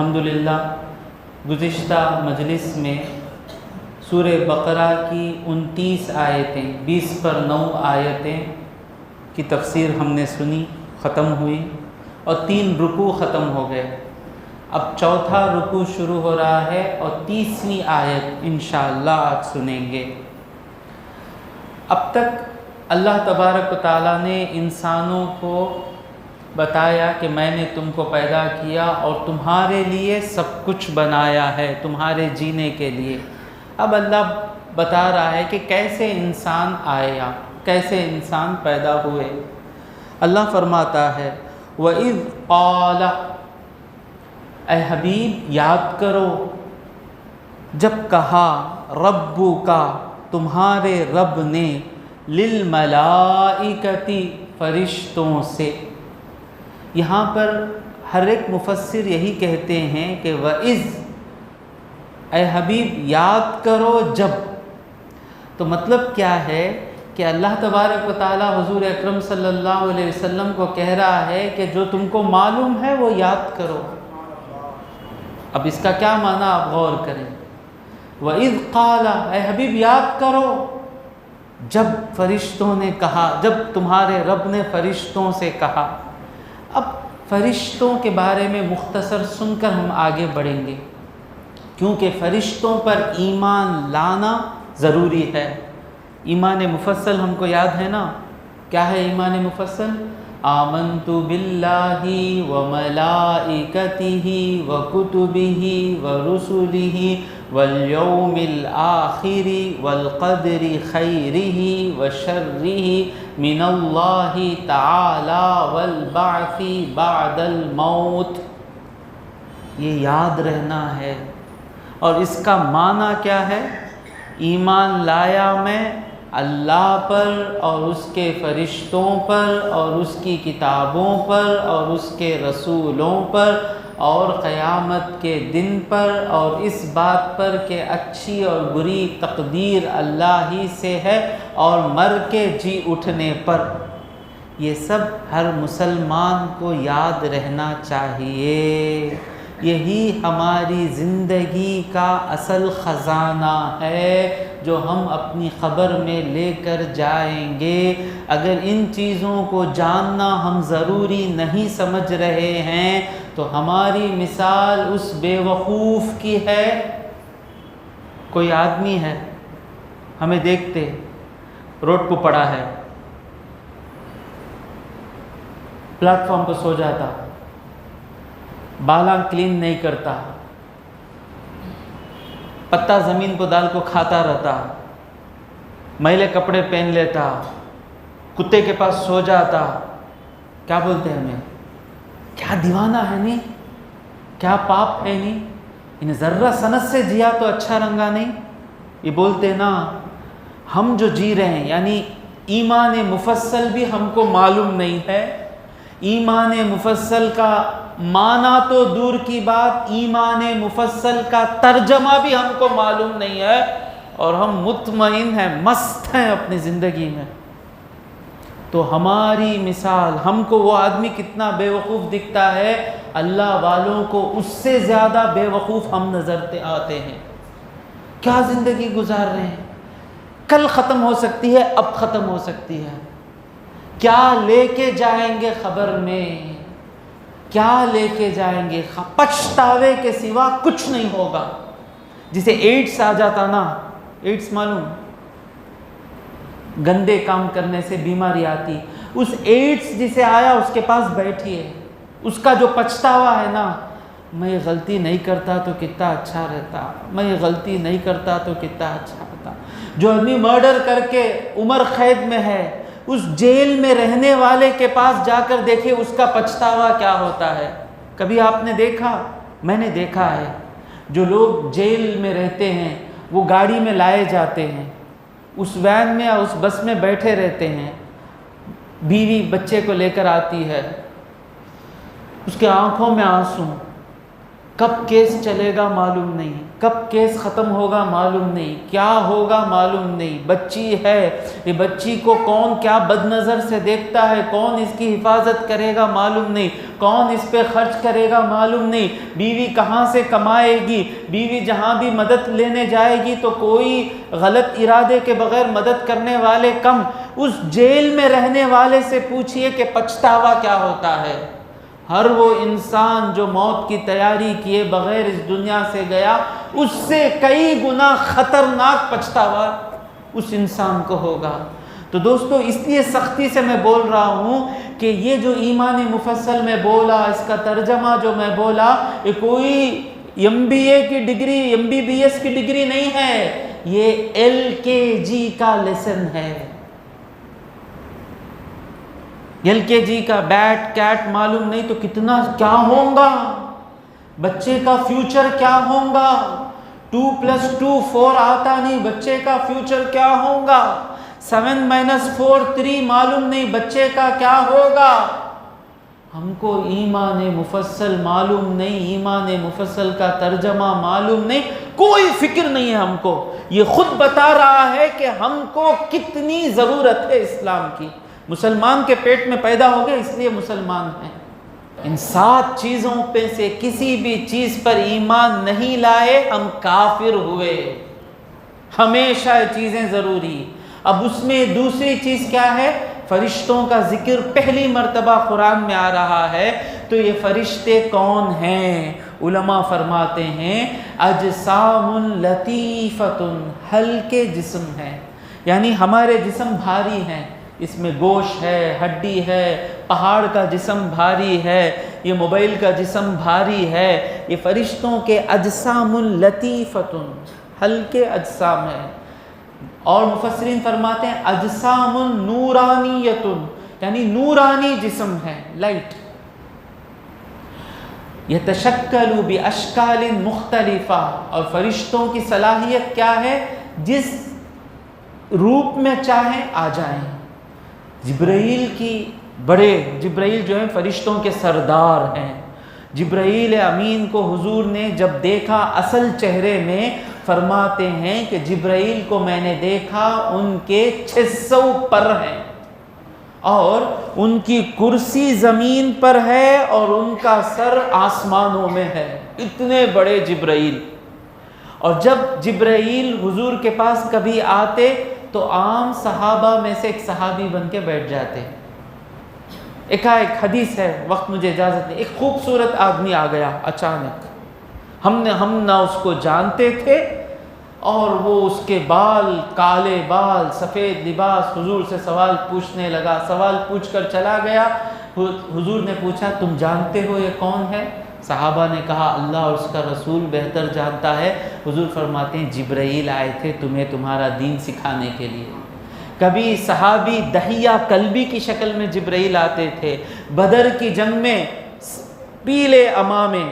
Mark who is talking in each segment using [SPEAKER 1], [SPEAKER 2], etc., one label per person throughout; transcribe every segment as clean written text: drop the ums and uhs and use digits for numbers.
[SPEAKER 1] الحمدللہ گزشتہ مجلس میں سورہ بقرہ کی 29 آیتیں 20 پر 9 آیتیں کی تفسیر ہم نے سنی، ختم ہوئی اور 3 رکوع ختم ہو گئے۔ اب چوتھا رکوع شروع ہو رہا ہے اور 30ویں آیت انشاءاللہ آج سنیں گے۔ اب تک اللہ تبارک و تعالیٰ نے انسانوں کو بتایا کہ میں نے تم کو پیدا کیا اور تمہارے لیے سب کچھ بنایا ہے، تمہارے جینے کے لیے۔ اب اللہ بتا رہا ہے کہ کیسے انسان آیا، کیسے انسان پیدا ہوئے۔ اللہ فرماتا ہے وَإِذْ قَالَ، اے حبیب یاد کرو جب کہا ربک، تمہارے رب نے، للملائکۃ، فرشتوں سے۔ یہاں پر ہر ایک مفسر یہی کہتے ہیں کہ وَإِذْ، اے حبیب یاد کرو جب، تو مطلب کیا ہے کہ اللہ تبارک و تعالی حضور اکرم صلی اللہ علیہ وسلم کو کہہ رہا ہے کہ جو تم کو معلوم ہے وہ یاد کرو۔ اب اس کا کیا معنی آپ غور کریں۔ وَإِذْ قَالَ، اے حبیب یاد کرو جب فرشتوں نے کہا، جب تمہارے رب نے فرشتوں سے کہا۔ اب فرشتوں کے بارے میں مختصر سن کر ہم آگے بڑھیں گے، کیونکہ فرشتوں پر ایمان لانا ضروری ہے۔ ایمان مفصل ہم کو یاد ہے نا، کیا ہے ایمان مفصل؟ آمنت باللہ وملائکتہ وکتبہ ورسلہ والیوم الآخر والقدر خیرہ وشرہ من اللہ تعالی والبعث بعد الموت۔ یہ یاد رہنا ہے۔ اور اس کا معنی کیا ہے؟ ایمان لایا میں اللہ پر اور اس کے فرشتوں پر اور اس کی کتابوں پر اور اس کے رسولوں پر اور قیامت کے دن پر اور اس بات پر کہ اچھی اور بری تقدیر اللہ ہی سے ہے اور مر کے جی اٹھنے پر۔ یہ سب ہر مسلمان کو یاد رہنا چاہیے۔ یہی ہماری زندگی کا اصل خزانہ ہے جو ہم اپنی قبر میں لے کر جائیں گے۔ اگر ان چیزوں کو جاننا ہم ضروری نہیں سمجھ رہے ہیں تو ہماری مثال اس بے وقوف کی ہے۔ کوئی آدمی ہے، ہمیں دیکھتے روڈ پہ پڑا ہے، پلیٹ فارم پہ سو جاتا، بالا کلین نہیں کرتا، پتا زمین کو ڈال کو کھاتا رہتا، میلے کپڑے پہن لیتا، کتے کے پاس سو جاتا، کیا بولتے ہیں ہمیں؟ کیا دیوانہ ہے نہیں، کیا پاپ ہے نہیں، انہیں ذرہ سنت سے جیا تو اچھا رنگا نہیں۔ یہ بولتے نا، ہم جو جی رہے ہیں یعنی ایمان مفصل بھی ہم کو معلوم نہیں ہے۔ ایمان مفصل کا معنی تو دور کی بات، ایمان مفصل کا ترجمہ بھی ہم کو معلوم نہیں ہے، اور ہم مطمئن ہیں، مست ہیں اپنی زندگی میں۔ تو ہماری مثال، ہم کو وہ آدمی کتنا بے وقوف دکھتا ہے، اللہ والوں کو اس سے زیادہ بے وقوف ہم نظر آتے ہیں۔ کیا زندگی گزار رہے ہیں، کل ختم ہو سکتی ہے، اب ختم ہو سکتی ہے۔ کیا لے کے جائیں گے خبر میں، کیا لے کے جائیں گے؟ پچھتاوے کے سوا کچھ نہیں ہوگا۔ جسے ایڈس آ جاتا نا، ایڈس معلوم، گندے کام کرنے سے بیماری آتی، اس ایڈس جسے آیا اس کے پاس بیٹھیے، اس کا جو پچھتاوا ہے نا، میں یہ غلطی نہیں کرتا تو کتنا اچھا رہتا، میں یہ غلطی نہیں کرتا تو کتنا اچھا رہتا۔ جو آدمی مرڈر کر کے عمر قید میں ہے، اس جیل میں رہنے والے کے پاس جا کر دیکھیں اس کا پچھتاوا کیا ہوتا ہے۔ کبھی آپ نے دیکھا؟ میں نے دیکھا ہے، جو لوگ جیل میں رہتے ہیں وہ گاڑی میں لائے جاتے ہیں، اس وین میں یا اس بس میں بیٹھے رہتے ہیں، بیوی بچے کو لے کر آتی ہے، اس کے آنکھوں میں آنسو، کب کیس چلے گا معلوم نہیں، کب کیس ختم ہوگا معلوم نہیں، کیا ہوگا معلوم نہیں۔ بچی ہے، یہ بچی کو کون کیا بد نظر سے دیکھتا ہے، کون اس کی حفاظت کرے گا معلوم نہیں، کون اس پہ خرچ کرے گا معلوم نہیں، بیوی کہاں سے کمائے گی، بیوی جہاں بھی مدد لینے جائے گی تو کوئی غلط ارادے کے بغیر مدد کرنے والے کم۔ اس جیل میں رہنے والے سے پوچھئے کہ پچھتاوا کیا ہوتا ہے۔ ہر وہ انسان جو موت کی تیاری کیے بغیر اس دنیا سے گیا، اس سے کئی گنا خطرناک پچھتاوا اس انسان کو ہوگا۔ تو دوستو، اس لیے سختی سے میں بول رہا ہوں کہ یہ جو ایمان مفصل میں بولا، اس کا ترجمہ جو میں بولا، یہ کوئی MBA کی ڈگری، MBBS کی ڈگری نہیں ہے، یہ LKG کا لیسن ہے۔ LKG کا بیٹ کیٹ معلوم نہیں تو کتنا کیا ہوگا، بچے کا فیوچر کیا ہوگا، 2+2 4 آتا نہیں، بچے کا فیوچر کیا ہوگا، 7-4 3 معلوم نہیں، بچے کا کیا ہوگا۔ ہم کو ایمان مفصل معلوم نہیں، ایمان مفصل کا ترجمہ معلوم نہیں، کوئی فکر نہیں ہے ہم کو۔ یہ خود بتا رہا ہے کہ ہم کو کتنی ضرورت ہے اسلام کی۔ مسلمان کے پیٹ میں پیدا ہو گئے اس لیے مسلمان ہیں۔ ان 7 چیزوں پہ سے کسی بھی چیز پر ایمان نہیں لائے ہم کافر ہوئے۔ ہمیشہ یہ چیزیں ضروری۔ اب اس میں دوسری چیز کیا ہے؟ فرشتوں کا ذکر پہلی مرتبہ قرآن میں آ رہا ہے، تو یہ فرشتے کون ہیں؟ علماء فرماتے ہیں اجسام لطیفۃ، ہلکے جسم ہیں، یعنی ہمارے جسم بھاری ہیں، اس میں گوشت ہے، ہڈی ہے، پہاڑ کا جسم بھاری ہے، یہ موبائل کا جسم بھاری ہے، یہ فرشتوں کے اجسام لطیفۃ، ہلکے اجسام ہیں۔ اور مفسرین فرماتے ہیں اجسام نورانیۃ، یعنی نورانی جسم ہے، لائٹ۔ یتشکل باشکال مختلفہ، اور فرشتوں کی صلاحیت کیا ہے؟ جس روپ میں چاہیں آ جائیں۔ جبرائیل جبرائیل جو ہیں فرشتوں کے سردار ہیں۔ جبرائیل امین کو حضور نے جب دیکھا اصل چہرے میں، فرماتے ہیں کہ جبرائیل کو میں نے دیکھا، ان کے 600 پر ہیں، اور ان کی کرسی زمین پر ہے اور ان کا سر آسمانوں میں ہے، اتنے بڑے جبرائیل۔ اور جب جبرائیل حضور کے پاس کبھی آتے تو عام صحابہ میں سے ایک صحابی بن کے بیٹھ جاتے۔ ایک حدیث ہے، وقت مجھے اجازت نہیں، ایک خوبصورت آدمی آ گیا اچانک، ہم نہ اس کو جانتے تھے، اور وہ اس کے بال کالے بال، سفید لباس، حضور سے سوال پوچھنے لگا، سوال پوچھ کر چلا گیا۔ حضور نے پوچھا تم جانتے ہو یہ کون ہے؟ صحابہ نے کہا اللہ اور اس کا رسول بہتر جانتا ہے۔ حضور فرماتے ہیں جبرائیل آئے تھے تمہیں تمہارا دین سکھانے کے لیے۔ کبھی صحابی دحیہ کلبی کی شکل میں جبرائیل آتے تھے۔ بدر کی جنگ میں پیلے امامے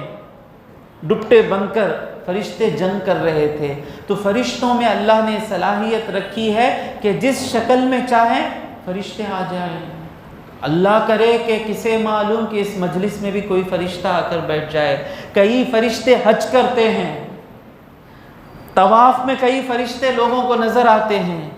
[SPEAKER 1] ڈپٹے بن کر فرشتے جنگ کر رہے تھے۔ تو فرشتوں میں اللہ نے صلاحیت رکھی ہے کہ جس شکل میں چاہیں فرشتے آ جائیں۔ اللہ کرے کہ کسے معلوم کہ اس مجلس میں بھی کوئی فرشتہ آ کر بیٹھ جائے۔ کئی فرشتے حج کرتے ہیں، طواف میں کئی فرشتے لوگوں کو نظر آتے ہیں،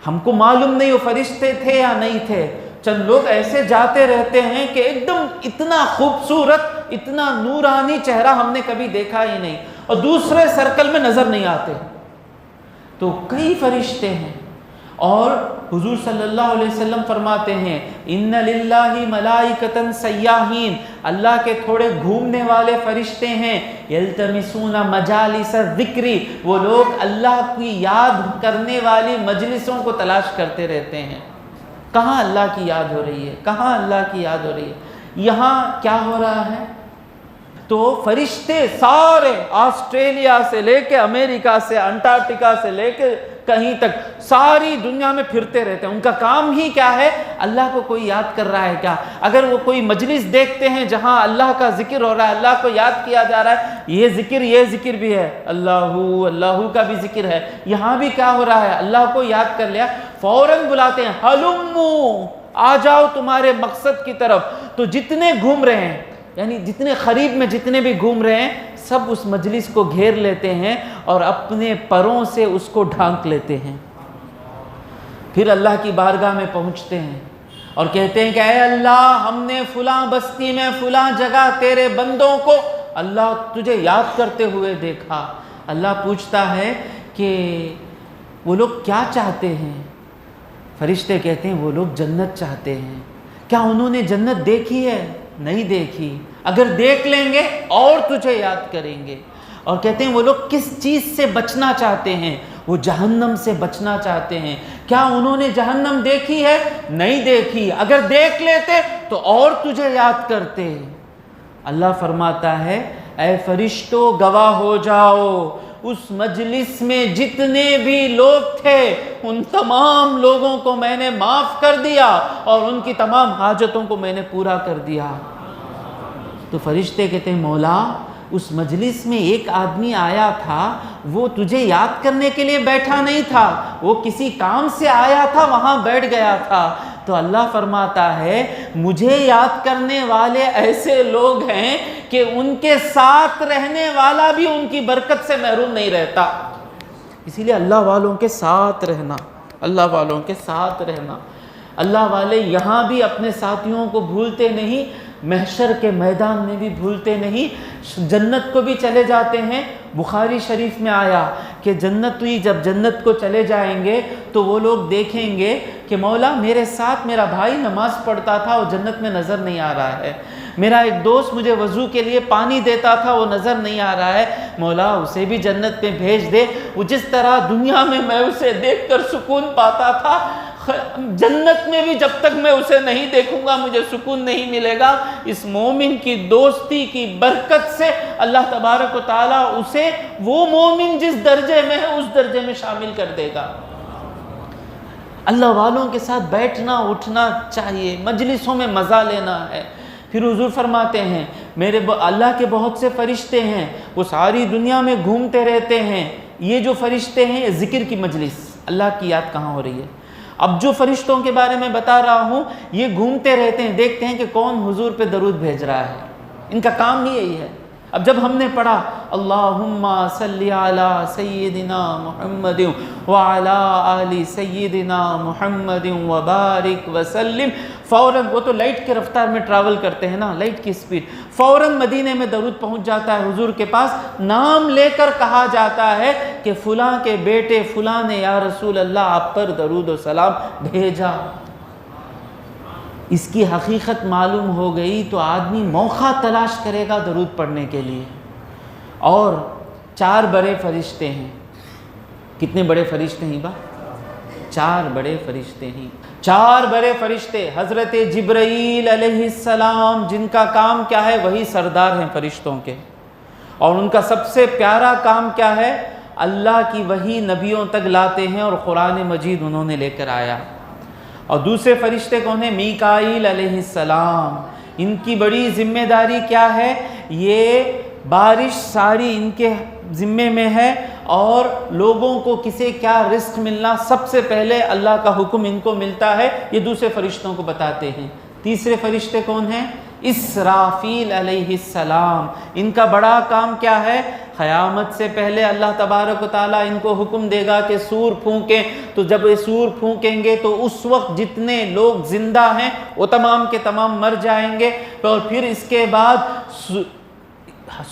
[SPEAKER 1] ہم کو معلوم نہیں وہ فرشتے تھے یا نہیں تھے۔ چند لوگ ایسے جاتے رہتے ہیں کہ ایک دم اتنا خوبصورت، اتنا نورانی چہرہ ہم نے کبھی دیکھا ہی نہیں، اور دوسرے سرکل میں نظر نہیں آتے۔ تو کئی فرشتے ہیں، اور حضور صلی اللہ علیہ وسلم فرماتے ہیں ان للہ ملائکۃ سیاحین، اللہ کے تھوڑے گھومنے والے فرشتے ہیں، یلتمسون مجالس الذکر، وہ لوگ اللہ کی یاد کرنے والی مجلسوں کو تلاش کرتے رہتے ہیں۔ کہاں اللہ کی یاد ہو رہی ہے، کہاں اللہ کی یاد ہو رہی ہے؟ یہاں کیا ہو رہا ہے؟ تو فرشتے سارے آسٹریلیا سے لے کے امریکہ سے، انٹارکٹیکا سے لے کے کہیں تک ساری دنیا میں پھرتے رہتے ہیں۔ ان کا کام ہی کیا ہے؟ اللہ کو کوئی یاد کر رہا ہے کیا؟ اگر وہ کوئی مجلس دیکھتے ہیں جہاں اللہ کا ذکر ہو رہا ہے، اللہ کو یاد کیا جا رہا ہے، یہ ذکر بھی ہے، اللہ کا بھی ذکر ہے، یہاں بھی کیا ہو رہا ہے؟ اللہ کو یاد کر لیا، فوراً بلاتے ہیں ہلمو، آ جاؤ تمہارے مقصد کی طرف۔ تو جتنے گھوم رہے ہیں، یعنی جتنے قریب میں جتنے بھی گھوم رہے ہیں سب اس مجلس کو گھیر لیتے ہیں اور اپنے پروں سے اس کو ڈھانک لیتے ہیں. پھر اللہ کی بارگاہ میں پہنچتے ہیں اور کہتے ہیں کہ اے اللہ، ہم نے فلاں بستی میں فلاں جگہ تیرے بندوں کو اللہ تجھے یاد کرتے ہوئے دیکھا. اللہ پوچھتا ہے کہ وہ لوگ کیا چاہتے ہیں؟ فرشتے کہتے ہیں وہ لوگ جنت چاہتے ہیں. کیا انہوں نے جنت دیکھی ہے؟ نہیں دیکھی. اگر دیکھ لیں گے اور تجھے یاد کریں گے. اور کہتے ہیں وہ لوگ کس چیز سے بچنا چاہتے ہیں؟ وہ جہنم سے بچنا چاہتے ہیں. کیا انہوں نے جہنم دیکھی ہے؟ نہیں دیکھی. اگر دیکھ لیتے تو اور تجھے یاد کرتے. اللہ فرماتا ہے اے فرشتوں گواہ ہو جاؤ، اس مجلس میں جتنے بھی لوگ تھے ان تمام لوگوں کو میں نے معاف کر دیا اور ان کی تمام حاجتوں کو میں نے پورا کر دیا. تو فرشتے کہتے ہیں مولا، اس مجلس میں ایک آدمی آیا تھا، وہ تجھے یاد کرنے کے لیے بیٹھا نہیں تھا، وہ کسی کام سے آیا تھا، وہاں بیٹھ گیا تھا. تو اللہ فرماتا ہے مجھے یاد کرنے والے ایسے لوگ ہیں کہ ان کے ساتھ رہنے والا بھی ان کی برکت سے محروم نہیں رہتا. اسی لیے اللہ والوں کے ساتھ رہنا، اللہ والوں کے ساتھ رہنا. اللہ والے یہاں بھی اپنے ساتھیوں کو بھولتے نہیں، محشر کے میدان میں بھی بھولتے نہیں. جنت کو بھی چلے جاتے ہیں. بخاری شریف میں آیا کہ جب جنت کو چلے جائیں گے تو وہ لوگ دیکھیں گے کہ مولا میرے ساتھ میرا بھائی نماز پڑھتا تھا، وہ جنت میں نظر نہیں آ رہا ہے. میرا ایک دوست مجھے وضو کے لیے پانی دیتا تھا، وہ نظر نہیں آ رہا ہے. مولا اسے بھی جنت میں بھیج دے. وہ جس طرح دنیا میں میں اسے دیکھ کر سکون پاتا تھا، جنت میں بھی جب تک میں اسے نہیں دیکھوں گا مجھے سکون نہیں ملے گا. اس مومن کی دوستی کی برکت سے اللہ تبارک و تعالیٰ اسے وہ مومن جس درجے میں ہے اس درجے میں شامل کر دے گا. اللہ والوں کے ساتھ بیٹھنا اٹھنا چاہیے، مجلسوں میں مزہ لینا ہے. پھر حضور فرماتے ہیں میرے اللہ کے بہت سے فرشتے ہیں، وہ ساری دنیا میں گھومتے رہتے ہیں. یہ جو فرشتے ہیں یہ ذکر کی مجلس، اللہ کی یاد کہاں ہو رہی ہے. اب جو فرشتوں کے بارے میں بتا رہا ہوں یہ گھومتے رہتے ہیں، دیکھتے ہیں کہ کون حضور پہ درود بھیج رہا ہے. ان کا کام ہی یہی ہے. اب جب ہم نے پڑھا اللہم صلی علی سیدنا محمد وعلی آل سیدنا محمد وبارک وسلم، فوراً وہ تو لائٹ کے رفتار میں ٹریول کرتے ہیں نا، لائٹ کی سپیڈ، فوراً مدینے میں درود پہنچ جاتا ہے حضور کے پاس. نام لے کر کہا جاتا ہے کہ فلاں کے بیٹے فلاں نے یا رسول اللہ آپ پر درود و سلام بھیجا. اس کی حقیقت معلوم ہو گئی تو آدمی موقع تلاش کرے گا درود پڑھنے کے لیے. اور 4 بڑے فرشتے ہیں. کتنے بڑے فرشتے ہیں با؟ 4 بڑے فرشتے ہیں. 4 بڑے فرشتے حضرت جبرائیل علیہ السلام، جن کا کام کیا ہے؟ وہی سردار ہیں فرشتوں کے. اور ان کا سب سے پیارا کام کیا ہے؟ اللہ کی وحی نبیوں تک لاتے ہیں اور قرآن مجید انہوں نے لے کر آیا. اور دوسرے فرشتے کون ہیں؟ میکائیل علیہ السلام. ان کی بڑی ذمہ داری کیا ہے؟ یہ بارش ساری ان کے ذمے میں ہے اور لوگوں کو کسے کیا رزق ملنا سب سے پہلے اللہ کا حکم ان کو ملتا ہے. یہ دوسرے فرشتوں کو بتاتے ہیں. تیسرے فرشتے کون ہیں؟ اسرافیل علیہ السلام. ان کا بڑا کام کیا ہے؟ قیامت سے پہلے اللہ تبارک و تعالیٰ ان کو حکم دے گا کہ سور پھونکیں. تو جب یہ سور پھونکیں گے تو اس وقت جتنے لوگ زندہ ہیں وہ تمام کے تمام مر جائیں گے. اور پھر اس کے بعد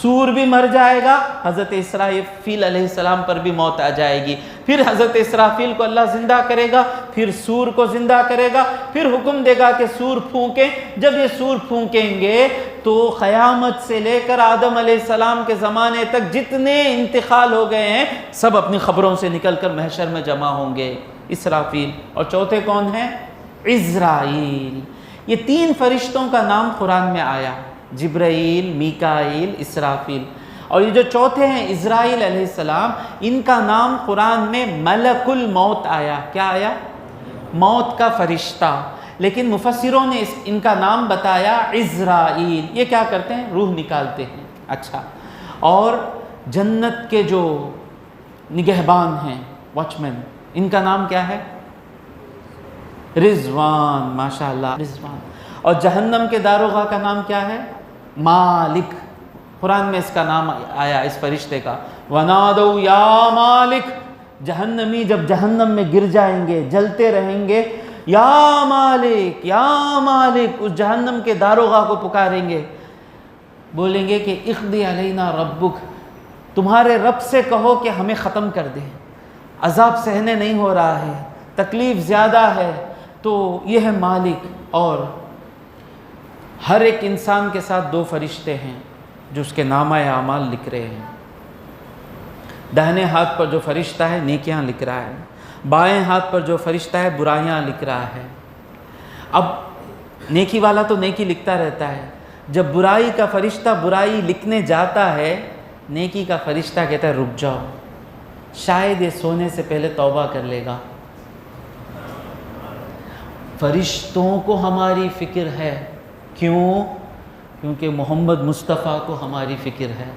[SPEAKER 1] سور بھی مر جائے گا، حضرت اسرافیل علیہ السلام پر بھی موت آ جائے گی. پھر حضرت اسرافیل کو اللہ زندہ کرے گا، پھر سور کو زندہ کرے گا، پھر حکم دے گا کہ سور پھونکیں. جب یہ سور پھونکیں گے تو قیامت سے لے کر آدم علیہ السلام کے زمانے تک جتنے انتقال ہو گئے ہیں سب اپنی خبروں سے نکل کر محشر میں جمع ہوں گے. اسرافیل. اور چوتھے کون ہیں؟ عزرائیل. یہ 3 فرشتوں کا نام قرآن میں آیا، جبرائیل، میکائیل، اسرافیل. اور یہ جو چوتھے ہیں عزرائیل علیہ السلام، ان کا نام قرآن میں ملک الموت آیا. کیا آیا؟ موت کا فرشتہ. لیکن مفسروں نے ان کا نام بتایا عزرائیل. یہ کیا کرتے ہیں؟ روح نکالتے ہیں. اچھا. اور جنت کے جو نگہبان ہیں، واچ مین، ان کا نام کیا ہے؟ رضوان. ماشاءاللہ، رضوان. اور جہنم کے داروغہ کا نام کیا ہے؟ مالک، قرآن میں اس کا نام آیا اس فرشتے کا، وَنَادَوْا يَا مالک، جہنمی جب جہنم میں گر جائیں گے، جلتے رہیں گے، یا مالک یا مالک، اس جہنم کے داروغہ کو پکاریں گے، بولیں گے کہ اقضِ علینا ربک، تمہارے رب سے کہو کہ ہمیں ختم کر دے، عذاب سہنے نہیں ہو رہا ہے، تکلیف زیادہ ہے۔ تو یہ ہے مالک۔ اور ہر ایک انسان کے ساتھ دو فرشتے ہیں جو اس کے نامہ اعمال لکھ رہے ہیں۔ داہنے ہاتھ پر جو فرشتہ ہے نیکیاں لکھ رہا ہے، بائیں ہاتھ پر جو فرشتہ ہے برائیاں لکھ رہا ہے۔ اب نیکی والا تو نیکی لکھتا رہتا ہے، جب برائی کا فرشتہ برائی لکھنے جاتا ہے، نیکی کا فرشتہ کہتا ہے رک جاؤ، شاید یہ سونے سے پہلے توبہ کر لے گا۔ فرشتوں کو ہماری فکر ہے، کیوں؟ کیونکہ محمد مصطفیٰ کو ہماری فکر ہے۔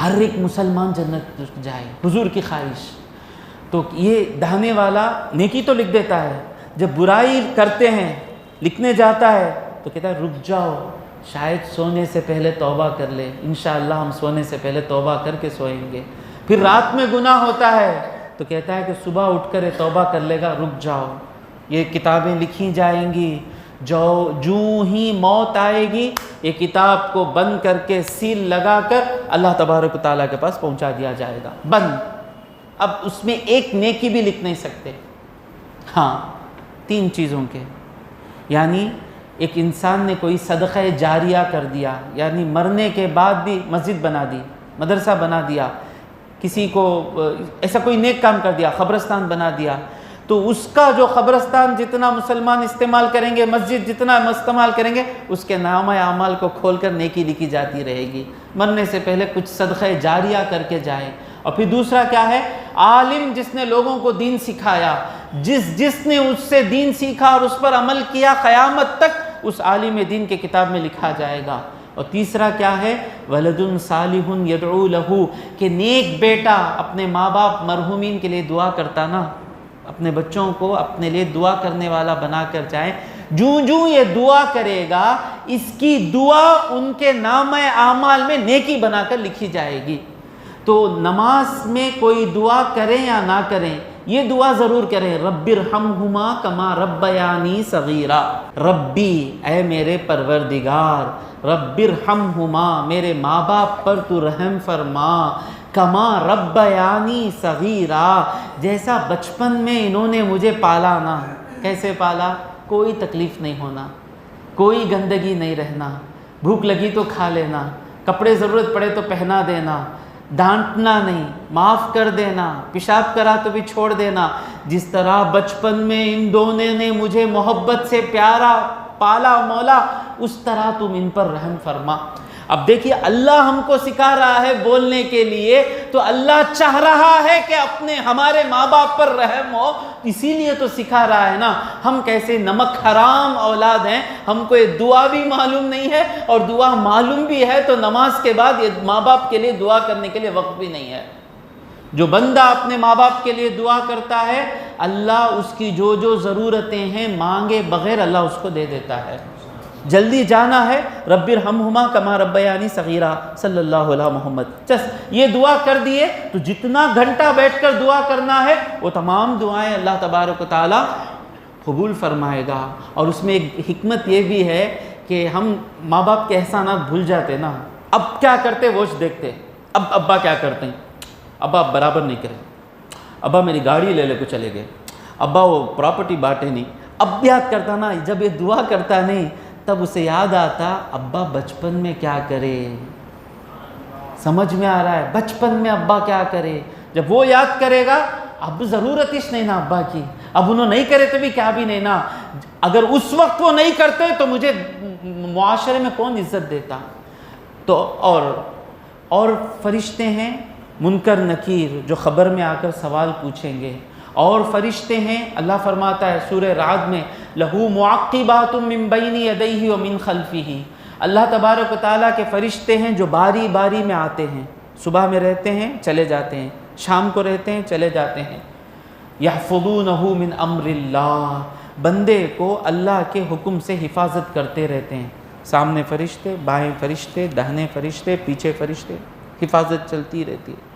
[SPEAKER 1] ہر ایک مسلمان جنت جائے، حضور کی خواہش۔ تو یہ دہنے والا نیکی تو لکھ دیتا ہے، جب برائی کرتے ہیں لکھنے جاتا ہے تو کہتا ہے رک جاؤ، شاید سونے سے پہلے توبہ کر لے، انشاءاللہ ہم سونے سے پہلے توبہ کر کے سوئیں گے۔ پھر رات میں گناہ ہوتا ہے تو کہتا ہے کہ صبح اٹھ کر توبہ کر لے گا، رک جاؤ، یہ کتابیں لکھی جائیں گی، جو ہی موت آئے گی یہ کتاب کو بند کر کے سیل لگا کر اللہ تبارک و تعالیٰ کے پاس پہنچا دیا جائے گا، بند۔ اب اس میں ایک نیکی بھی لکھ نہیں سکتے۔ ہاں، 3 چیزوں کے، یعنی ایک انسان نے کوئی صدقہ جاریہ کر دیا، یعنی مرنے کے بعد بھی مسجد بنا دی، مدرسہ بنا دیا، کسی کو ایسا کوئی نیک کام کر دیا، قبرستان بنا دیا، تو اس کا جو قبرستان جتنا مسلمان استعمال کریں گے، مسجد جتنا استعمال کریں گے، اس کے نامہ اعمال کو کھول کر نیکی لکھی جاتی رہے گی۔ مرنے سے پہلے کچھ صدقہ جاریہ کر کے جائے۔ اور پھر دوسرا کیا ہے؟ عالم جس نے لوگوں کو دین سکھایا، جس نے اس سے دین سیکھا اور اس پر عمل کیا، قیامت تک اس عالم دین کے کتاب میں لکھا جائے گا۔ اور تیسرا کیا ہے؟ ولد صالح یدعو لہ، کہ نیک بیٹا اپنے ماں باپ مرحومین کے لیے دعا کرتا نا، اپنے بچوں کو اپنے لیے دعا کرنے والا بنا کر جائیں، جو یہ دعا کرے گا اس کی دعا ان کے نامہ اعمال میں نیکی بنا کر لکھی جائے گی۔ تو نماز میں کوئی دعا کریں یا نہ کریں، یہ دعا ضرور کریں، رب ارحمہما کما ربیانی صغیرا، ربی اے میرے پروردگار، رب ارحمہما میرے ماں باپ پر تو رحم فرما، کما ربیانی صغیرا جیسا بچپن میں انہوں نے مجھے پالا نا۔ کیسے پالا؟ کوئی تکلیف نہیں ہونا، کوئی گندگی نہیں رہنا، بھوک لگی تو کھا لینا، کپڑے ضرورت پڑے تو پہنا دینا، ڈانٹنا نہیں، معاف کر دینا، پیشاب کرا تو بھی چھوڑ دینا۔ جس طرح بچپن میں ان دونوں نے مجھے محبت سے پیارا پالا مولا، اس طرح تم ان پر رحم فرما۔ اب دیکھیے اللہ ہم کو سکھا رہا ہے بولنے کے لیے، تو اللہ چاہ رہا ہے کہ اپنے ہمارے ماں باپ پر رحم ہو، اسی لیے تو سکھا رہا ہے نا۔ ہم کیسے نمک حرام اولاد ہیں، ہم کو یہ دعا بھی معلوم نہیں ہے، اور دعا معلوم بھی ہے تو نماز کے بعد یہ ماں باپ کے لیے دعا کرنے کے لیے وقت بھی نہیں ہے۔ جو بندہ اپنے ماں باپ کے لیے دعا کرتا ہے، اللہ اس کی جو ضرورتیں ہیں مانگے بغیر اللہ اس کو دے دیتا ہے۔ جلدی جانا ہے، رب ارحمہما کما ربیانی صغیرا، صلی اللہ علیہ محمد۔ یہ دعا کر دیے تو جتنا گھنٹہ بیٹھ کر دعا کرنا ہے وہ تمام دعائیں اللہ تبارک و تعالی قبول فرمائے گا۔ اور اس میں ایک حکمت یہ بھی ہے کہ ہم ماں باپ کے احسانات بھول جاتے نا، اب کیا کرتے وہ دیکھتے، اب ابا کیا کرتے ہیں، ابا برابر نہیں کرے، ابا میری گاڑی لے کو چلے گئے، ابا وہ پراپرٹی بانٹے نہیں۔ اب یاد کرتا نا، جب یہ دعا کرتا نہیں تب اسے یاد آتا ابا بچپن میں کیا کرے، سمجھ میں آ رہا ہے بچپن میں ابا کیا کرے۔ جب وہ یاد کرے گا، اب ضرورت ہی نہیں نا ابا کی، اب انہوں نہیں کرے تو بھی کیا بھی نہیں نا، اگر اس وقت وہ نہیں کرتے تو مجھے معاشرے میں کون عزت دیتا۔ تو اور فرشتے ہیں منکر نکیر جو خبر میں آ کر سوال پوچھیں گے، اور فرشتے ہیں، اللہ فرماتا ہے سورہ رعد میں، لہو معقبات من بین یدیہ ومن خلفہ، اللہ تبارک و تعالیٰ کے فرشتے ہیں جو باری باری میں آتے ہیں، صبح میں رہتے ہیں چلے جاتے ہیں، شام کو رہتے ہیں چلے جاتے ہیں، یحفظونہ من امر اللہ، بندے کو اللہ کے حکم سے حفاظت کرتے رہتے ہیں، سامنے فرشتے، بائیں فرشتے، دہنے فرشتے، پیچھے فرشتے، حفاظت چلتی رہتی ہے۔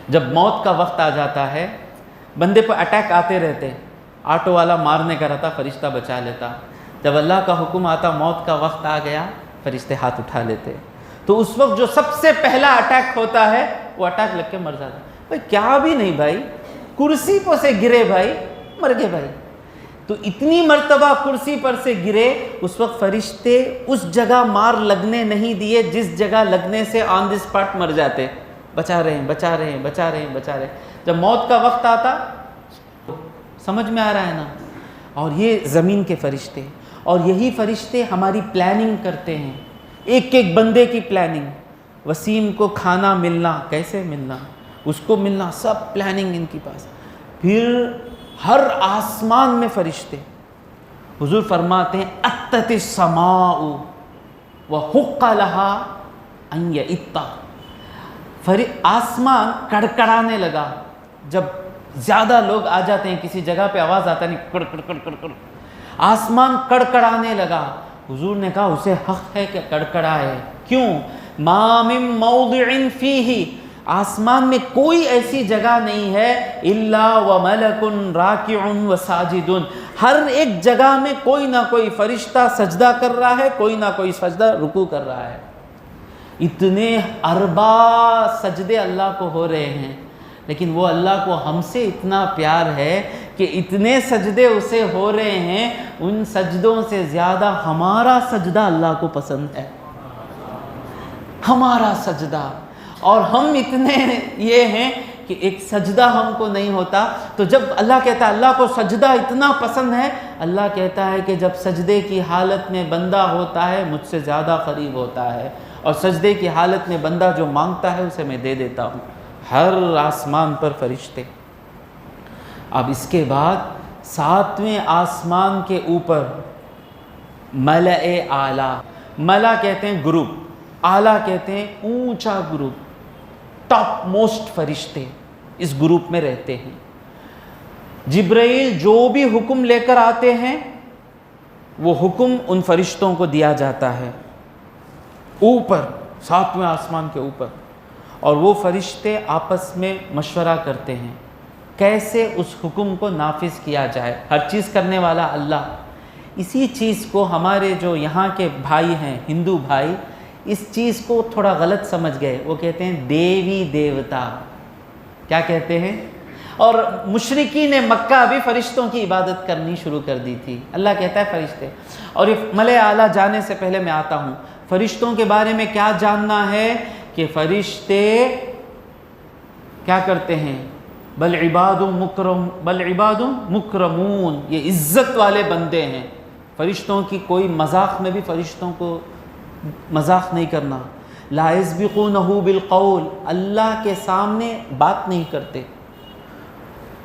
[SPEAKER 1] جب موت کا وقت آ جاتا ہے، بندے پر اٹیک آتے رہتے، آٹو والا مارنے کا رہتا، فرشتہ بچا لیتا۔ جب اللہ کا حکم آتا، موت کا وقت آ گیا، فرشتے ہاتھ اٹھا لیتے۔ تو اس وقت جو سب سے پہلا اٹیک ہوتا ہے، وہ اٹیک لگ کے مر جاتا۔ بھائی کیا بھی نہیں بھائی، کرسی پر سے گرے بھائی، مر گئے بھائی۔ تو اتنی مرتبہ کرسی پر سے گرے، اس وقت فرشتے اس جگہ مار لگنے نہیں دیے جس جگہ لگنے سے آن دی اسپاٹ مر جاتے، بچا رہے ہیں بچا رہے ہیں بچا رہے ہیں بچا رہے ہیں۔ جب موت کا وقت آتا، سمجھ میں آ رہا ہے نا؟ اور یہ زمین کے فرشتے، اور یہی فرشتے ہماری پلاننگ کرتے ہیں، ایک ایک بندے کی پلاننگ۔ وسیم کو کھانا ملنا، کیسے ملنا، اس کو ملنا، سب پلاننگ ان کے پاس۔ پھر ہر آسمان میں فرشتے، حضور فرماتے ہیں اتت السماء وحق لها ان یئت، آسمان کڑکڑانے لگا۔ جب زیادہ لوگ آ جاتے ہیں کسی جگہ پہ، آواز آتا نہیں، کڑ کڑ کڑ کڑ کڑ، آسمان کڑکڑانے لگا۔ حضور نے کہا اسے حق ہے کہ کڑکڑائے، کیوں؟ ما من موضع فیہ، آسمان میں کوئی ایسی جگہ نہیں ہے الا وملک راکع وساجد، ہر ایک جگہ میں کوئی نہ کوئی فرشتہ سجدہ کر رہا ہے، کوئی نہ کوئی سجدہ رکوع کر رہا ہے۔ اتنے اربا سجدے اللہ کو ہو رہے ہیں، لیکن وہ اللہ کو ہم سے اتنا پیار ہے کہ اتنے سجدے اسے ہو رہے ہیں، ان سجدوں سے زیادہ ہمارا سجدہ اللہ کو پسند ہے، ہمارا سجدہ۔ اور ہم اتنے یہ ہیں کہ ایک سجدہ ہم کو نہیں ہوتا۔ تو جب اللہ کہتا ہے اللہ کو سجدہ اتنا پسند ہے، اللہ کہتا ہے کہ جب سجدے کی حالت میں بندہ ہوتا ہے مجھ سے زیادہ قریب ہوتا ہے، اور سجدے کی حالت میں بندہ جو مانگتا ہے اسے میں دے دیتا ہوں۔ ہر آسمان پر فرشتے۔ اب اس کے بعد 7ویں آسمان کے اوپر ملأ اعلیٰ، ملا کہتے ہیں گروپ، اعلیٰ کہتے ہیں اونچا گروپ، ٹاپ موسٹ فرشتے اس گروپ میں رہتے ہیں۔ جبرائیل جو بھی حکم لے کر آتے ہیں، وہ حکم ان فرشتوں کو دیا جاتا ہے اوپر 7ویں آسمان کے اوپر، اور وہ فرشتے آپس میں مشورہ کرتے ہیں کیسے اس حکم کو نافذ کیا جائے۔ ہر چیز کرنے والا اللہ۔ اسی چیز کو ہمارے جو یہاں کے بھائی ہیں، ہندو بھائی، اس چیز کو تھوڑا غلط سمجھ گئے۔ وہ کہتے ہیں دیوی دیوتا، کیا کہتے ہیں؟ اور مشرکین مکہ بھی فرشتوں کی عبادت کرنی شروع کر دی تھی۔ اللہ کہتا ہے فرشتے۔ اور یہ ملأ اعلیٰ جانے سے پہلے میں آتا ہوں، فرشتوں کے بارے میں کیا جاننا ہے کہ فرشتے کیا کرتے ہیں؟ بل عباد مکرمون، یہ عزت والے بندے ہیں۔ فرشتوں کی کوئی مذاق میں بھی فرشتوں کو مذاق نہیں کرنا۔ لا یسبقونہ بالقول، اللہ کے سامنے بات نہیں کرتے،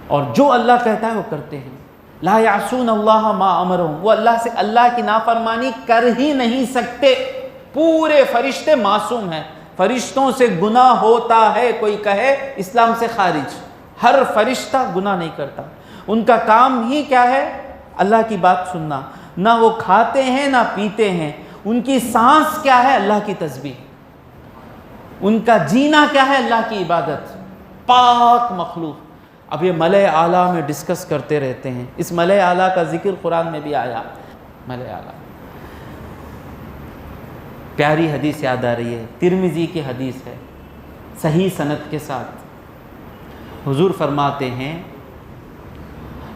[SPEAKER 1] اور جو اللہ کہتا ہے وہ کرتے ہیں۔ لا یعصون اللہ ما امرہم، وہ اللہ کی نافرمانی کر ہی نہیں سکتے۔ پورے فرشتے معصوم ہیں، فرشتوں سے گناہ ہوتا ہے کوئی کہے اسلام سے خارج۔ ہر فرشتہ گناہ نہیں کرتا، ان کا کام ہی کیا ہے؟ اللہ کی بات سننا۔ نہ وہ کھاتے ہیں نہ پیتے ہیں، ان کی سانس کیا ہے؟ اللہ کی تسبیح۔ ان کا جینا کیا ہے؟ اللہ کی عبادت۔ پاک مخلوق۔ اب یہ ملأ اعلیٰ میں ڈسکس کرتے رہتے ہیں۔ اس ملأ اعلیٰ کا ذکر قرآن میں بھی آیا۔ ملأ اعلیٰ، پیاری حدیث یاد آ رہی ہے، ترمذی کی حدیث ہے، صحیح سند کے ساتھ۔ حضور فرماتے ہیں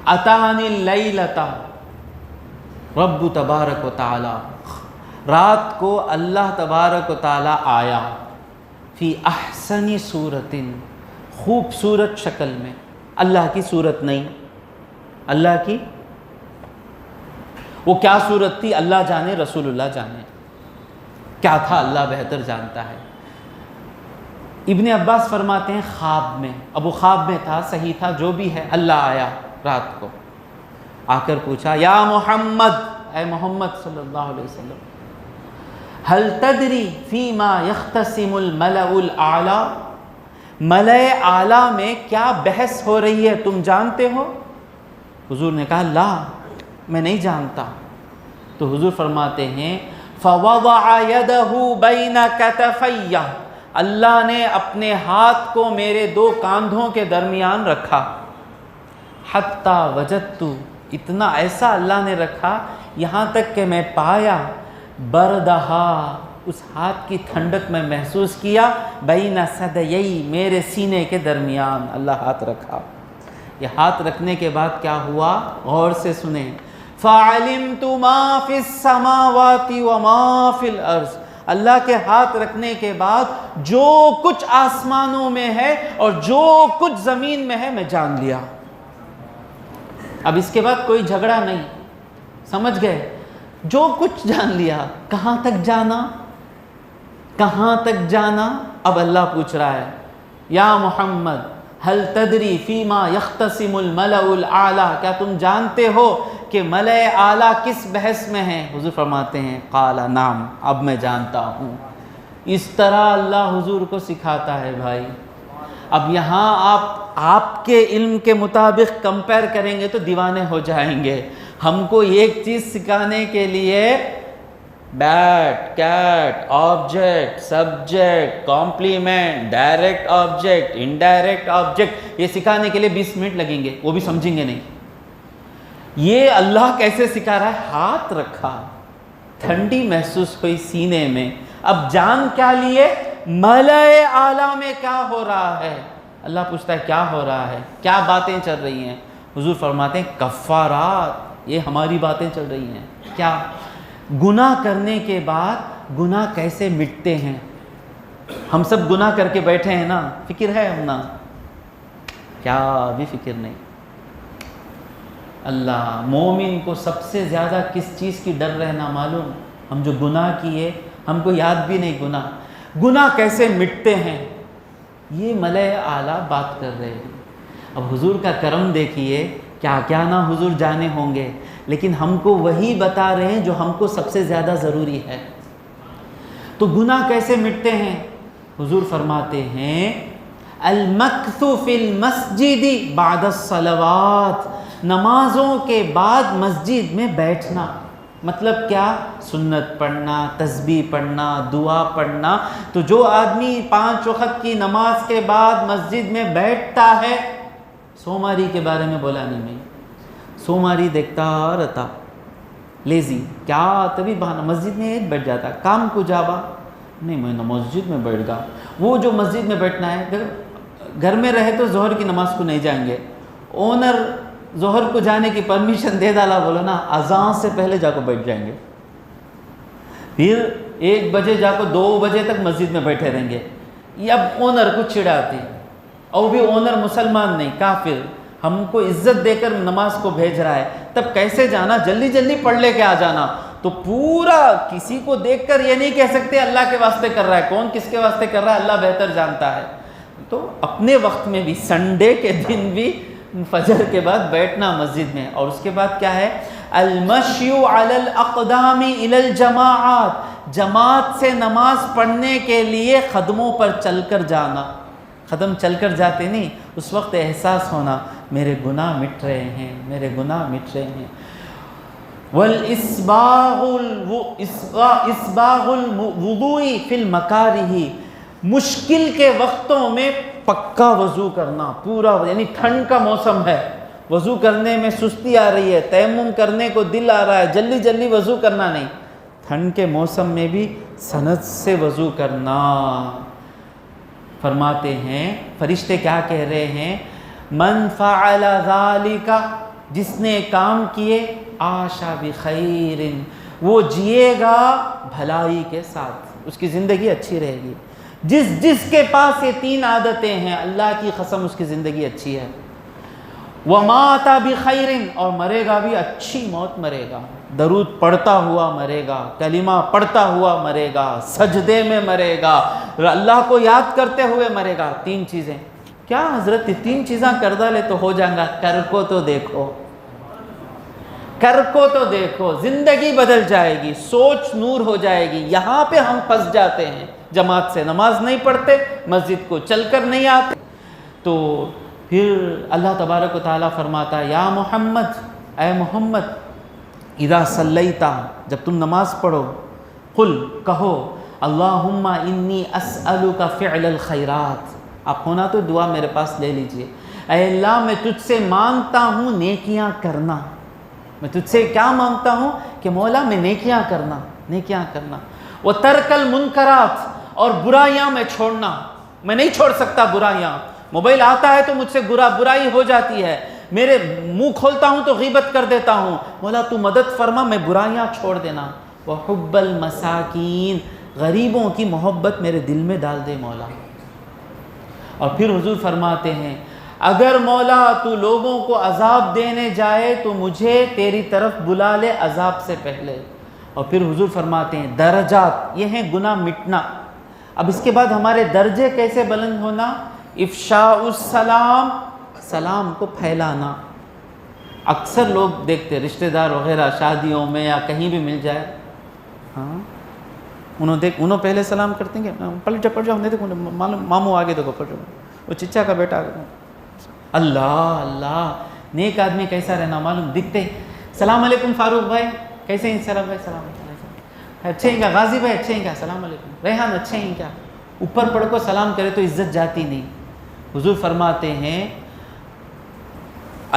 [SPEAKER 1] اتانی اللیلۃ رب تبارک و تعالی، رات کو اللہ تبارک و تعالی آیا، فی احسن صورت، خوبصورت شکل میں۔ اللہ کی صورت نہیں، اللہ کی وہ کیا صورت تھی اللہ جانے، رسول اللہ جانے، کیا تھا اللہ بہتر جانتا ہے۔ ابن عباس فرماتے ہیں خواب میں، اب وہ خواب میں تھا، صحیح تھا، جو بھی ہے، اللہ آیا رات کو، آ کر پوچھا یا محمد، اے محمد صلی اللہ علیہ وسلم، هل تدری فیما یختصم الملأ الاعلی، ملأ اعلیٰ میں کیا بحث ہو رہی ہے تم جانتے ہو؟ حضور نے کہا لا، میں نہیں جانتا۔ تو حضور فرماتے ہیں فَوَضَعَ يَدَهُ بَيْنَ كَتَفَيَّ، اللہ نے اپنے ہاتھ کو میرے دو کاندھوں کے درمیان رکھا، حَتَّى وَجَدْتُ، اتنا ایسا اللہ نے رکھا یہاں تک کہ میں پایا، بردہا، اس ہاتھ کی ٹھنڈک میں محسوس کیا، بین صدیئی، میرے سینے کے درمیان اللہ ہاتھ رکھا۔ یہ ہاتھ رکھنے کے بعد کیا ہوا، غور سے سنیں، فَعَلِمْتُ مَا فِي السَّمَاوَاتِ وَمَا فِي الْأَرْضِ، اللہ کے ہاتھ رکھنے کے بعد جو کچھ آسمانوں میں ہے اور جو کچھ زمین میں ہے میں جان لیا۔ اب اس کے بعد کوئی جھگڑا نہیں، سمجھ گئے، جو کچھ جان لیا۔ کہاں تک جانا، کہاں تک جانا؟ اب اللہ پوچھ رہا ہے، یا محمد ہل تدری فیما یختصم الملأ الاعلیٰ، کیا تم جانتے ہو کہ ملأ اعلیٰ کس بحث میں ہیں؟ حضور فرماتے ہیں قال نعم، اب میں جانتا ہوں۔ اس طرح اللہ حضور کو سکھاتا ہے بھائی۔ اب یہاں آپ کے علم کے مطابق کمپیر کریں گے تو دیوانے ہو جائیں گے۔ ہم کو ایک چیز سکھانے کے لیے bat, cat, object, subject, complement, direct object, indirect object, یہ سکھانے کے لیے 20 منٹ لگیں گے، وہ بھی سمجھیں گے نہیں۔ یہ اللہ کیسے سکھا رہا ہے؟ ہاتھ رکھا، ٹھنڈی محسوس ہوئی سینے میں۔ اب جان کیا لیے؟ ملائے اعلیٰ میں کیا ہو رہا ہے؟ اللہ پوچھتا ہے کیا ہو رہا ہے، کیا باتیں چل رہی ہیں؟ حضور فرماتے ہیں کفارات، یہ ہماری باتیں چل رہی ہیں۔ کیا؟ گناہ کرنے کے بعد گناہ کیسے مٹتے ہیں؟ ہم سب گناہ کر کے بیٹھے ہیں نا، فکر ہے ہم نا؟ کیا بھی فکر نہیں۔ اللہ مومن کو سب سے زیادہ کس چیز کی ڈر رہنا معلوم؟ ہم جو گناہ کیے ہم کو یاد بھی نہیں گناہ کیسے مٹتے ہیں، یہ ملائے اعلیٰ بات کر رہے ہیں۔ اب حضور کا کرم دیکھیے، کیا کیا نہ حضور جانے ہوں گے، لیکن ہم کو وہی بتا رہے ہیں جو ہم کو سب سے زیادہ ضروری ہے۔ تو گناہ کیسے مٹتے ہیں؟ حضور فرماتے ہیں المکث فی المسجد بعد الصلوات، نمازوں کے بعد مسجد میں بیٹھنا۔ مطلب کیا؟ سنت پڑھنا، تسبیح پڑھنا، دعا پڑھنا۔ تو جو آدمی 5 وقت کی نماز کے بعد مسجد میں بیٹھتا ہے، سوماری کے بارے میں بولا نہیں میں، سوماری دیکھتا رہتا، لیزی، کیا تبھی بہانا مسجد میں بیٹھ جاتا، کام کو جابا نہیں، میں مسجد میں بیٹھ گا۔ وہ جو مسجد میں بیٹھنا ہے، گھر میں رہے تو ظہر کی نماز کو نہیں جائیں گے، اونر ظہر کو جانے کی پرمیشن دے ڈالا، بولو نا اذان سے پہلے جا کو بیٹھ جائیں گے، پھر 1 بجے جا کو 2 بجے تک مسجد میں بیٹھے رہیں گے۔ یہ اب اونر کو چڑھاتی، اور بھی اونر مسلمان نہیں، کافر، ہم کو عزت دے کر نماز کو بھیج رہا ہے، تب کیسے جانا؟ جلدی جلدی پڑھ لے کے آ جانا۔ تو پورا کسی کو دیکھ کر یہ نہیں کہہ سکتے اللہ کے واسطے کر رہا ہے، کون کس کے واسطے کر رہا ہے اللہ بہتر جانتا ہے۔ تو اپنے وقت میں بھی، سنڈے کے دن بھی فجر کے بعد بیٹھنا مسجد میں۔ اور اس کے بعد کیا ہے؟ المشی علی الاقدام الی الجماعات، جماعت سے نماز پڑھنے کے لیے قدموں پر چل کر جانا۔ قدم چل کر جاتے نہیں، اس وقت احساس ہونا میرے گناہ مٹ رہے ہیں، میرے گناہ مٹ رہے ہیں۔ والاسباغ الوضوء فی المکارہ، مشکل کے وقتوں میں پکا وضو کرنا، پورا، یعنی ٹھنڈ کا موسم ہے، وضو کرنے میں سستی آ رہی ہے، تیمم کرنے کو دل آ رہا ہے، جلدی جلدی وضو کرنا نہیں، ٹھنڈ کے موسم میں بھی سند سے وضو کرنا۔ فرماتے ہیں فرشتے کیا کہہ رہے ہیں؟ من فعل ذالک، جس نے کام کیے، عاشا بخیر، وہ جیے گا بھلائی کے ساتھ، اس کی زندگی اچھی رہے گی۔ جس کے پاس یہ 3 عادتیں ہیں، اللہ کی قسم اس کی زندگی اچھی ہے۔ ومات بخیر، اور مرے گا بھی اچھی موت مرے گا، درود پڑھتا ہوا مرے گا، کلمہ پڑھتا ہوا مرے گا، سجدے میں مرے گا، اللہ کو یاد کرتے ہوئے مرے گا۔ 3 چیزیں کیا حضرت؟ 3 چیزاں کر ڈالے تو ہو جائیں گا؟ کر کو تو دیکھو، کر کو تو دیکھو، زندگی بدل جائے گی، سوچ نور ہو جائے گی۔ یہاں پہ ہم پھنس جاتے ہیں، جماعت سے نماز نہیں پڑھتے، مسجد کو چل کر نہیں آتے، تو پھر اللہ تبارک و تعالیٰ فرماتا ہے یا محمد، اے محمد اذا صلیتا، جب تم نماز پڑھو، قل، کہو، اللہم انی اسألک فعل الخیرات، آپ ہونا تو دعا میرے پاس لے لیجئے، اے اللہ میں تجھ سے مانگتا ہوں نیکیاں کرنا، میں تجھ سے کیا مانگتا ہوں کہ مولا میں نیکیاں کرنا، نیکیاں کرنا، وترک المنکرات، اور برائیاں میں چھوڑنا، میں نہیں چھوڑ سکتا برائیاں، موبائل آتا ہے تو مجھ سے برائی ہو جاتی ہے، میرے منہ کھولتا ہوں تو غیبت کر دیتا ہوں، مولا تو مدد فرما، میں برائیاں چھوڑ دینا، وحب المساکین، غریبوں کی محبت میرے دل میں ڈال دے مولا۔ اور پھر حضور فرماتے ہیں اگر مولا تو لوگوں کو عذاب دینے جائے تو مجھے تیری طرف بلا لے عذاب سے پہلے۔ اور پھر حضور فرماتے ہیں درجات، یہ ہیں گناہ مٹنا۔ اب اس کے بعد ہمارے درجے کیسے بلند ہونا؟ افشاء السلام، سلام کو پھیلانا۔ اکثر لوگ دیکھتے رشتہ دار وغیرہ شادیوں میں یا کہیں بھی مل جائے، ہاں انہوں پہلے سلام کرتے ہیں کہ پلٹ جاؤ، نہیں دیکھو معلوم ماموں آگے دیکھو، پلٹ جاؤ، وہ چچا کا بیٹا آگے، اللہ اللہ، نیک آدمی کیسا رہنا معلوم، دکھتے سلام علیکم فاروق بھائی، کیسے ہیں سلام بھائی، سلام علیکم، اچھے ہیں کیا غازی بھائی، اچھے ہیں کیا، سلام علیکم، ریحان اچھے ہیں کیا، اوپر پڑھ کو سلام کرے تو عزت جاتی نہیں۔ حضور فرماتے ہیں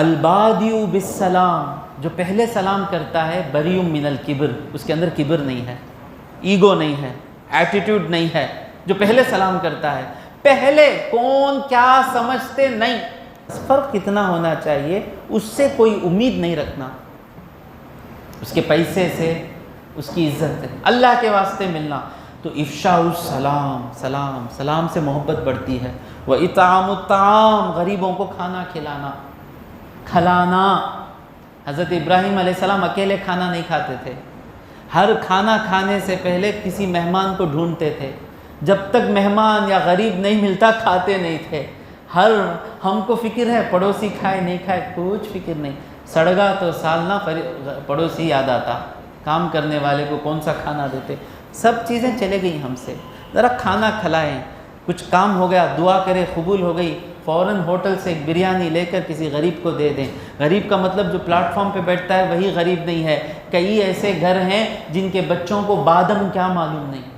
[SPEAKER 1] البادیو بالسلام، جو پہلے سلام کرتا ہے بریء من الکبر، اس کے اندر کبر نہیں ہے، ایگو نہیں ہے، ایٹیٹیوڈ نہیں ہے، جو پہلے سلام کرتا ہے، پہلے کون کیا سمجھتے نہیں، فرق کتنا ہونا چاہیے، اس سے کوئی امید نہیں رکھنا، اس کے پیسے سے، اس کی عزت سے، اللہ کے واسطے ملنا۔ تو افشاء السلام، سلام، سلام سے محبت بڑھتی ہے۔ وَإِطْعَامُ الطَّعَامِ، غریبوں کو کھانا کھلانا۔ حضرت ابراہیم علیہ السلام اکیلے کھانا نہیں کھاتے تھے، ہر کھانا کھانے سے پہلے کسی مہمان کو ڈھونڈتے تھے، جب تک مہمان یا غریب نہیں ملتا کھاتے نہیں تھے۔ ہم کو فکر ہے پڑوسی کھائے نہیں کھائے، کچھ فکر نہیں، سڑگا تو سالنا پڑوسی یاد آتا، کام کرنے والے کو کون سا کھانا دیتے، سب چیزیں چلے گئی ہم سے، ذرا کھانا کھلائیں، کچھ کام ہو گیا دعا کرے قبول ہو گئی، فوراً ہوٹل سے ایک بریانی لے کر کسی غریب کو دے دیں۔ غریب کا مطلب جو پلیٹ فارم پہ بیٹھتا ہے وہی غریب نہیں ہے، کئی ایسے گھر ہیں جن کے بچوں کو بادم کیا معلوم نہیں،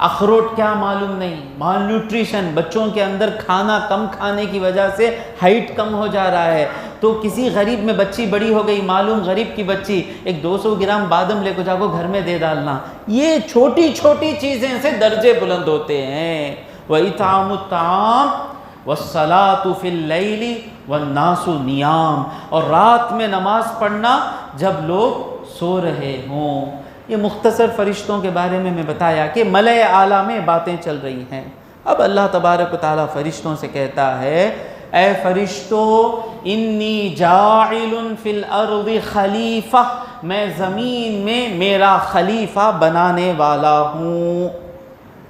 [SPEAKER 1] اخروٹ کیا معلوم نہیں، مال نیوٹریشن، بچوں کے اندر کھانا کم کھانے کی وجہ سے ہائٹ کم ہو جا رہا ہے، تو کسی غریب میں بچی بڑی ہو گئی، معلوم غریب کی بچی، ایک 200 گرام بادم لے کو جا کو گھر میں دے ڈالنا، یہ چھوٹی چھوٹی چیزیں سے درجے بلند ہوتے ہیں۔ وَإِطْعَامُ الطَّعَامِ وَالصَّلَاةُ فِي اللَّيْلِ وَالنَّاسُ نِيَامٌ، اور رات میں نماز پڑھنا جب لوگ سو رہے ہوں۔ یہ مختصر فرشتوں کے بارے میں بتایا کہ ملائے اعلیٰ میں باتیں چل رہی ہیں۔ اب اللہ تبارک و تعالیٰ فرشتوں سے کہتا ہے اے فرشتو انی جاعل فی الارض خلیفہ، میں زمین میں میرا خلیفہ بنانے والا ہوں۔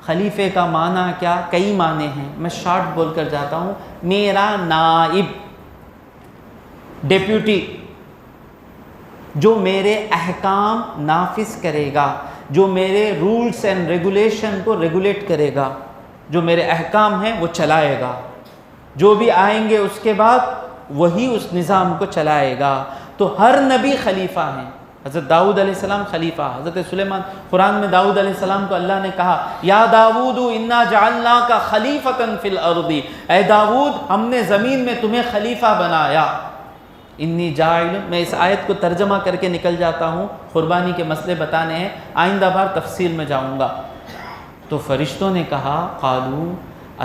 [SPEAKER 1] خلیفے کا معنی کیا؟ کئی معنی ہیں، میں شارٹ بول کر جاتا ہوں، میرا نائب، ڈیپیوٹی، جو میرے احکام نافذ کرے گا، جو میرے رولز اینڈ ریگولیشن کو ریگولیٹ کرے گا، جو میرے احکام ہیں وہ چلائے گا، جو بھی آئیں گے اس کے بعد وہی اس نظام کو چلائے گا۔ تو ہر نبی خلیفہ ہیں، حضرت داؤد علیہ السلام خلیفہ، حضرت سلیمان، قرآن میں داؤد علیہ السلام کو اللہ نے کہا یا داؤد انا جعلناک خلیفۃ فی الارض، اے داؤد ہم نے زمین میں تمہیں خلیفہ بنایا۔ انی جاعل، میں اس آیت کو ترجمہ کر کے نکل جاتا ہوں، قربانی کے مسئلے بتانے ہیں، آئندہ بار تفصیل میں جاؤں گا۔ تو فرشتوں نے کہا قالوا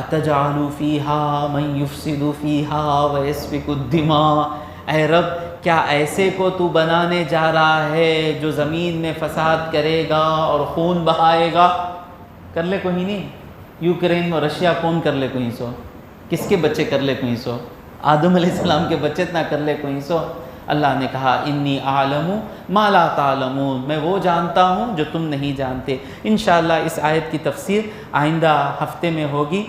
[SPEAKER 1] اتجعل فیہا من یفسد فیہا ویسفک الدماء، اے رب کیا ایسے کو تو بنانے جا رہا ہے جو زمین میں فساد کرے گا اور خون بہائے گا؟ کر لے کوئی نہیں، یوکرین اور رشیا کون کر لے کوئی سو، کس کے بچے کر لے کوئی سو، آدم علیہ السلام کے بچے اتنا کر لے کوئی سو۔ اللہ نے کہا انی اعلم ما لا تعلمون، میں وہ جانتا ہوں جو تم نہیں جانتے۔ انشاءاللہ اس آیت کی تفسیر آئندہ ہفتے میں ہوگی۔